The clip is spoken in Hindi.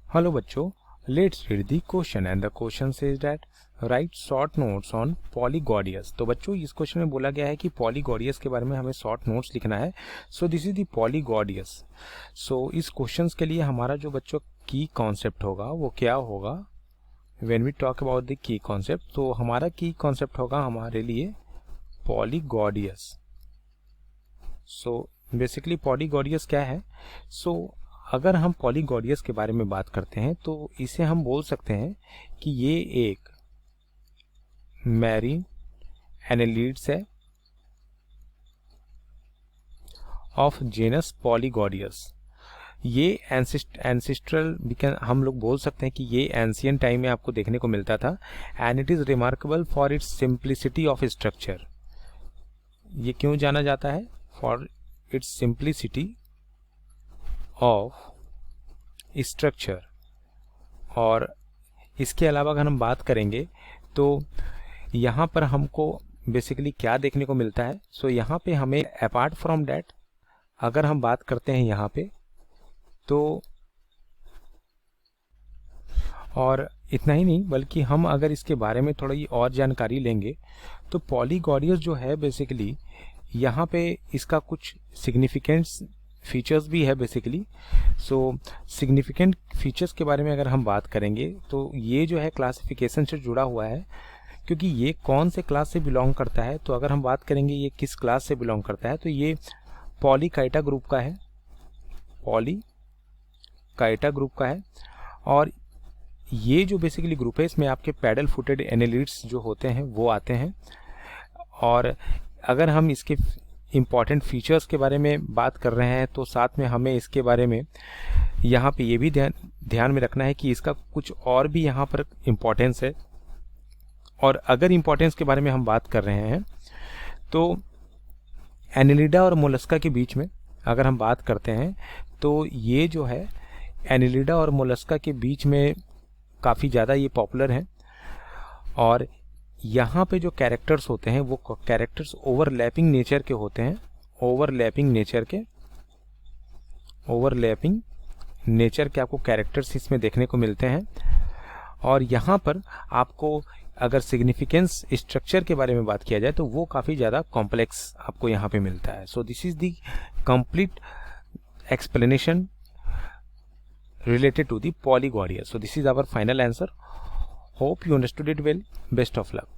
हेलो बच्चों, let's read the question and the question says that write short notes on पॉलीगॉडियस। तो बच्चों इस क्वेश्चन में बोला गया है कि पॉलीगॉडियस के बारे में हमें शॉर्ट नोट्स लिखना है। सो दिस इज द पॉलीगॉडियस। सो इस क्वेश्चंस के लिए हमारा जो बच्चों की कॉन्सेप्ट होगा वो क्या होगा? When we talk about the key concept, तो हमारा की कॉन्सेप्ट होगा हमारे लिए पॉलीगॉडियस। सो बेसिकली पॉलीगॉडियस क्या है? सो अगर हम पॉलीगॉडियस के बारे में बात करते हैं तो इसे हम बोल सकते हैं कि ये एक मैरीन एनेलिड्स है ऑफ जेनस पॉलीगॉडियस। ये एंसिस्ट्रल हम लोग बोल सकते हैं कि ये एंशियंट टाइम में आपको देखने को मिलता था and it is remarkable for its simplicity of structure. ये क्यों जाना जाता है? For its simplicity of structure. और इसके अलावा अगर हम बात करेंगे तो यहाँ पर हमको बेसिकली क्या देखने को मिलता है? सो यहाँ पे हमें अपार्ट फ्रॉम डैट अगर हम बात करते हैं यहाँ पे तो, और इतना ही नहीं बल्कि हम अगर इसके बारे में थोड़ी और जानकारी लेंगे तो पॉलीगॉडियस जो है बेसिकली यहाँ पे इसका कुछ सिग्निफिकेंट फीचर्स भी है बेसिकली। सो सिग्निफिकेंट फीचर्स के बारे में अगर हम बात करेंगे तो ये जो है क्लासिफिकेशन से जुड़ा हुआ है, क्योंकि ये कौन से क्लास से बिलोंग करता है। तो अगर हम बात करेंगे ये किस क्लास से बिलोंग करता है तो ये पॉलीकाइटा ग्रुप का है, पॉलीकाइटा ग्रुप का है। और ये जो बेसिकली ग्रुप है इसमें आपके पैडल फुटेड एनेलिड्स जो होते हैं वो आते हैं। और अगर हम इसके इम्पॉर्टेंट फीचर्स के बारे में बात कर रहे हैं तो साथ में हमें इसके बारे में यहाँ पे ये भी ध्यान में रखना है कि इसका कुछ और भी यहाँ पर इम्पोर्टेंस है। और अगर इम्पोर्टेंस के बारे में हम बात कर रहे हैं तो एनेलिडा और मोलस्का के बीच में अगर हम बात करते हैं तो ये जो है एनेलिडा और मोलस्का के बीच में काफ़ी ज़्यादा ये पॉपुलर हैं। और यहाँ पे जो कैरेक्टर्स होते हैं वो कैरेक्टर्स ओवरलैपिंग नेचर के होते हैं, ओवरलैपिंग नेचर के आपको कैरेक्टर्स इसमें देखने को मिलते हैं। और यहाँ पर आपको अगर सिग्निफिकेंस स्ट्रक्चर के बारे में बात किया जाए तो वो काफ़ी ज़्यादा कॉम्प्लेक्स आपको यहाँ पे मिलता है। So this is the complete explanation related to the polygonius. So this is our final answer. Hope you understood it well. Best of luck.